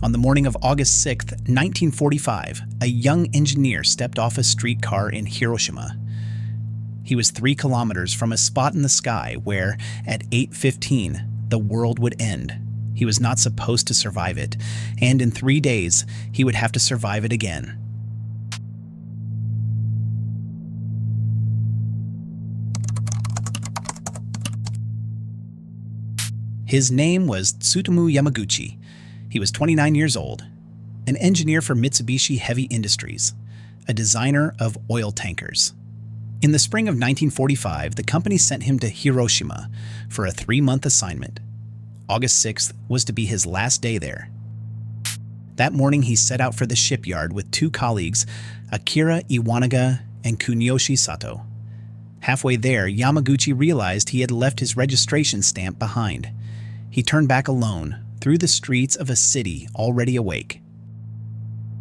On the morning of August 6, 1945, a young engineer stepped off a streetcar in Hiroshima. He was 3 kilometers from a spot in the sky where, at 8:15, the world would end. He was not supposed to survive it, and in 3 days, he would have to survive it again. His name was Tsutomu Yamaguchi. He was 29 years old, an engineer for Mitsubishi Heavy Industries, a designer of oil tankers. In the spring of 1945, the company sent him to Hiroshima for a 3-month assignment. August 6th was to be his last day there. That morning, he set out for the shipyard with 2 colleagues, Akira Iwanaga and Kuniyoshi Sato. Halfway there, Yamaguchi realized he had left his registration stamp behind. He turned back alone through the streets of a city already awake.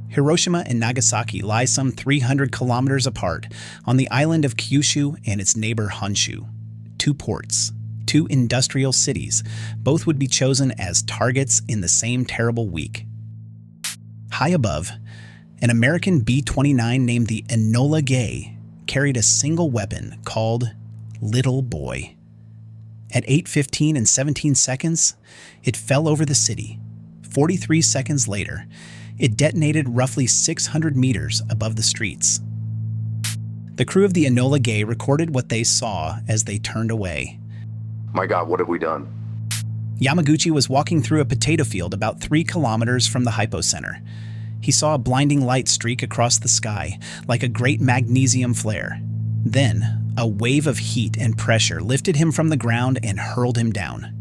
Hiroshima and Nagasaki lie some 300 kilometers apart on the island of Kyushu and its neighbor Honshu. 2 ports, 2 industrial cities, both would be chosen as targets in the same terrible week. High above, an American B-29 named the Enola Gay carried a single weapon called Little Boy. At 8:15 and 17 seconds, it fell over the city. 43 seconds later, it detonated roughly 600 meters above the streets. The crew of the Enola Gay recorded what they saw as they turned away. My God, what have we done? Yamaguchi was walking through a potato field about 3 kilometers from the hypocenter. He saw a blinding light streak across the sky, like a great magnesium flare. Then, a wave of heat and pressure lifted him from the ground and hurled him down.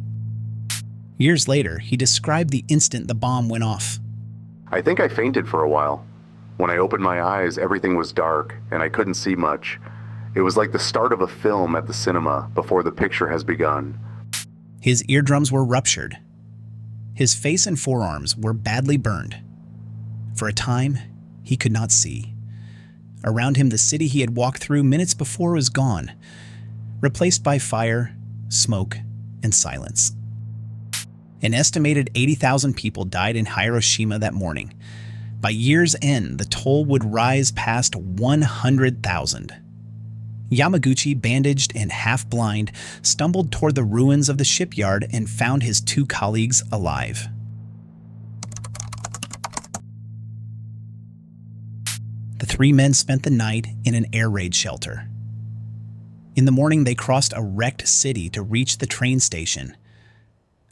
Years later, he described the instant the bomb went off. I think I fainted for a while. When I opened my eyes, everything was dark, and I couldn't see much. It was like the start of a film at the cinema before the picture has begun. His eardrums were ruptured. His face and forearms were badly burned. For a time, he could not see. Around him, the city he had walked through minutes before was gone, replaced by fire, smoke, and silence. An estimated 80,000 people died in Hiroshima that morning. By year's end, the toll would rise past 100,000. Yamaguchi, bandaged and half-blind, stumbled toward the ruins of the shipyard and found his 2 colleagues alive. The 3 men spent the night in an air raid shelter. In the morning, they crossed a wrecked city to reach the train station.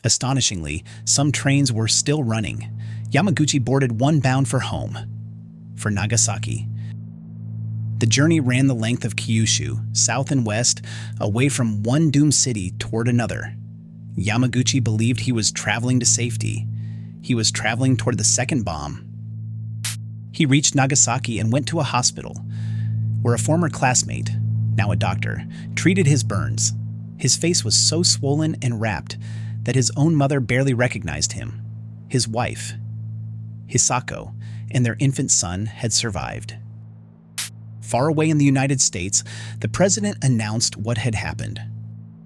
Astonishingly, some trains were still running. Yamaguchi boarded one bound for home, for Nagasaki. The journey ran the length of Kyushu, south and west, away from one doomed city toward another. Yamaguchi believed he was traveling to safety. He was traveling toward the second bomb. He reached Nagasaki and went to a hospital, where a former classmate, now a doctor, treated his burns. His face was so swollen and wrapped that his own mother barely recognized him. His wife, Hisako, and their infant son had survived. Far away in the United States, the president announced what had happened.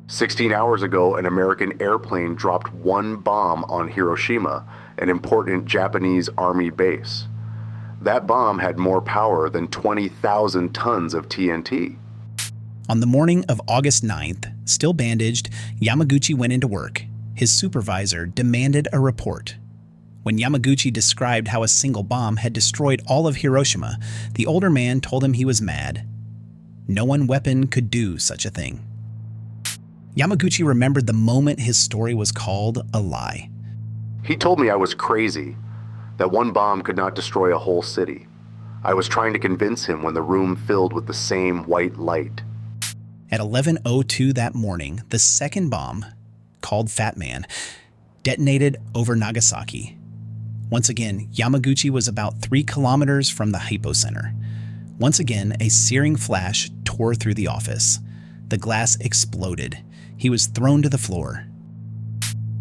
16 hours ago, an American airplane dropped 1 bomb on Hiroshima, an important Japanese army base. That bomb had more power than 20,000 tons of TNT. On the morning of August 9th, still bandaged, Yamaguchi went into work. His supervisor demanded a report. When Yamaguchi described how a single bomb had destroyed all of Hiroshima, the older man told him he was mad. No one weapon could do such a thing. Yamaguchi remembered the moment his story was called a lie. He told me I was crazy, that 1 bomb could not destroy a whole city. I was trying to convince him when the room filled with the same white light. At 11:02 that morning, the second bomb, called Fat Man, detonated over Nagasaki. Once again, Yamaguchi was about 3 kilometers from the hypocenter. Once again, a searing flash tore through the office. The glass exploded. He was thrown to the floor.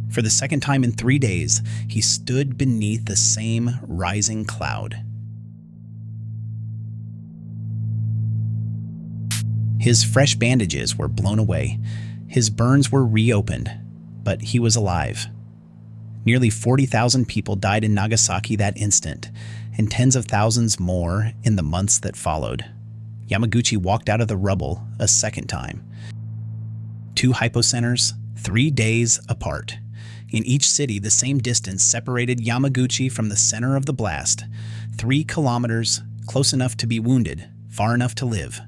For the second time in 3 days, he stood beneath the same rising cloud. His fresh bandages were blown away. His burns were reopened, but he was alive. Nearly 40,000 people died in Nagasaki that instant, and tens of thousands more in the months that followed. Yamaguchi walked out of the rubble a second time. 2 hypocenters, 3 days apart. In each city, the same distance separated Yamaguchi from the center of the blast. 3 kilometers, close enough to be wounded, far enough to live.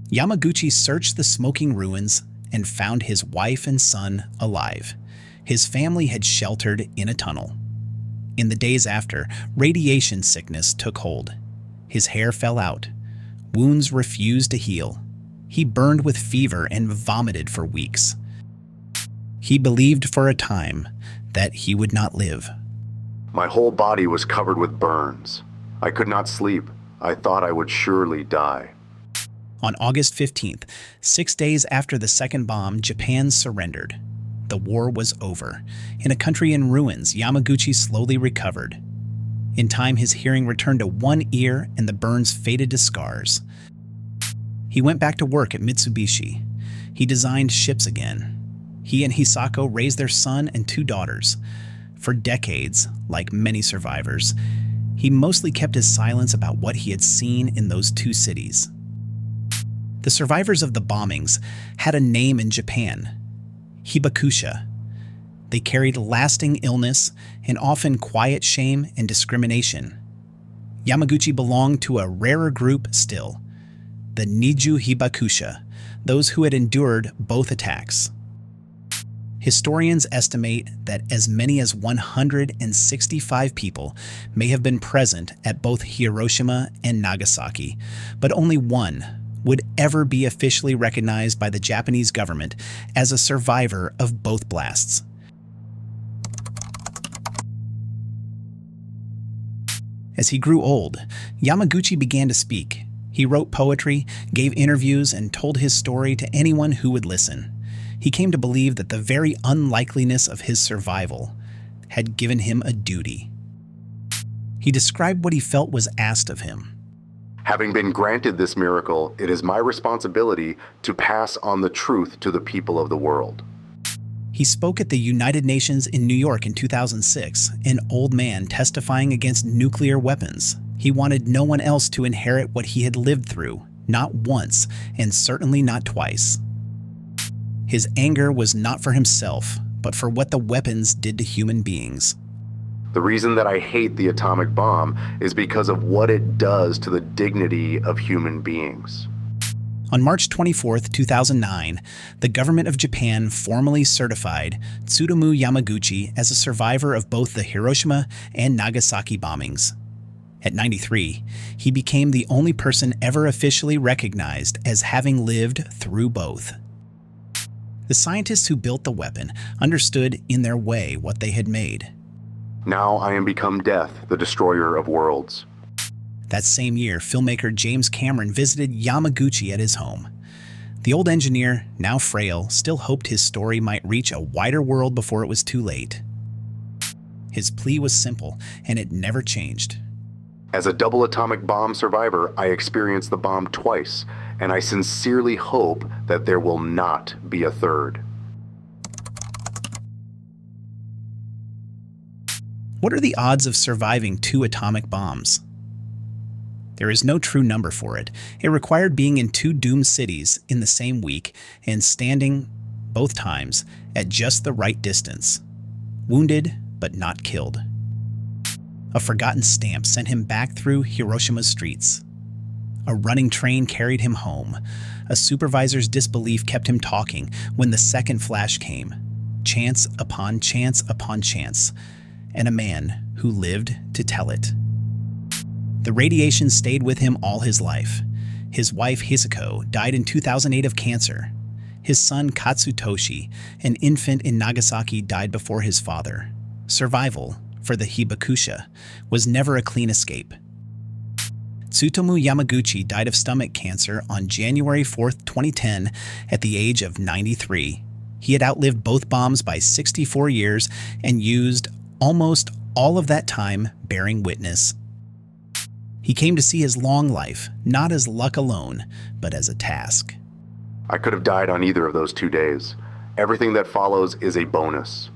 Yamaguchi searched the smoking ruins and found his wife and son alive. His family had sheltered in a tunnel. In the days after, radiation sickness took hold. His hair fell out. Wounds refused to heal. He burned with fever and vomited for weeks. He believed for a time that he would not live. My whole body was covered with burns. I could not sleep. I thought I would surely die. On August 15th, 6 days after the second bomb, Japan surrendered. The war was over. In a country in ruins, Yamaguchi slowly recovered. In time, his hearing returned to one ear and the burns faded to scars. He went back to work at Mitsubishi. He designed ships again. He and Hisako raised their son and 2 daughters. For decades, like many survivors, he mostly kept his silence about what he had seen in those 2 cities. The survivors of the bombings had a name in Japan: hibakusha. They carried lasting illness and often quiet shame and discrimination. Yamaguchi belonged to a rarer group still, the Niju hibakusha, those who had endured both attacks. Historians estimate that as many as 165 people may have been present at both Hiroshima and Nagasaki, but only one would ever be officially recognized by the Japanese government as a survivor of both blasts. As he grew old, Yamaguchi began to speak. He wrote poetry, gave interviews, and told his story to anyone who would listen. He came to believe that the very unlikeliness of his survival had given him a duty. He described what he felt was asked of him. Having been granted this miracle, it is my responsibility to pass on the truth to the people of the world. He spoke at the United Nations in New York in 2006, an old man testifying against nuclear weapons. He wanted no one else to inherit what he had lived through, not once, and certainly not twice. His anger was not for himself, but for what the weapons did to human beings. The reason that I hate the atomic bomb is because of what it does to the dignity of human beings. On March 24, 2009, the government of Japan formally certified Tsutomu Yamaguchi as a survivor of both the Hiroshima and Nagasaki bombings. At 93, he became the only person ever officially recognized as having lived through both. The scientists who built the weapon understood in their way what they had made. Now I am become death, the destroyer of worlds. That same year, filmmaker James Cameron visited Yamaguchi at his home. The old engineer, now frail, still hoped his story might reach a wider world before it was too late. His plea was simple, and it never changed. As a double atomic bomb survivor, I experienced the bomb twice, and I sincerely hope that there will not be a third. What are the odds of surviving 2 atomic bombs? There is no true number for it. It required being in 2 doomed cities in the same week and standing, both times, at just the right distance. Wounded, but not killed. A forgotten stamp sent him back through Hiroshima's streets. A running train carried him home. A supervisor's disbelief kept him talking when the second flash came. Chance upon chance upon chance. And a man who lived to tell it. The radiation stayed with him all his life. His wife Hisako died in 2008 of cancer. His son Katsutoshi, an infant in Nagasaki, died before his father. Survival, for the hibakusha, was never a clean escape. Tsutomu Yamaguchi died of stomach cancer on January 4, 2010, at the age of 93. He had outlived both bombs by 64 years and used almost all of that time bearing witness. He came to see his long life not as luck alone, but as a task. I could have died on either of those 2 days. Everything that follows is a bonus.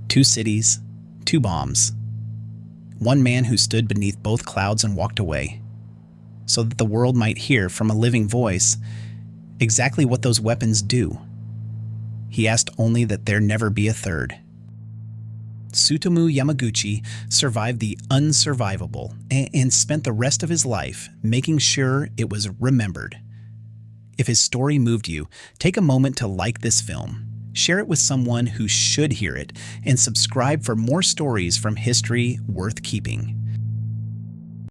2 cities, 2 bombs. One man who stood beneath both clouds and walked away, so that the world might hear from a living voice exactly what those weapons do. He asked only that there never be a third. Tsutomu Yamaguchi survived the unsurvivable and spent the rest of his life making sure it was remembered. If his story moved you, take a moment to like this film, share it with someone who should hear it, and subscribe for more stories from history worth keeping.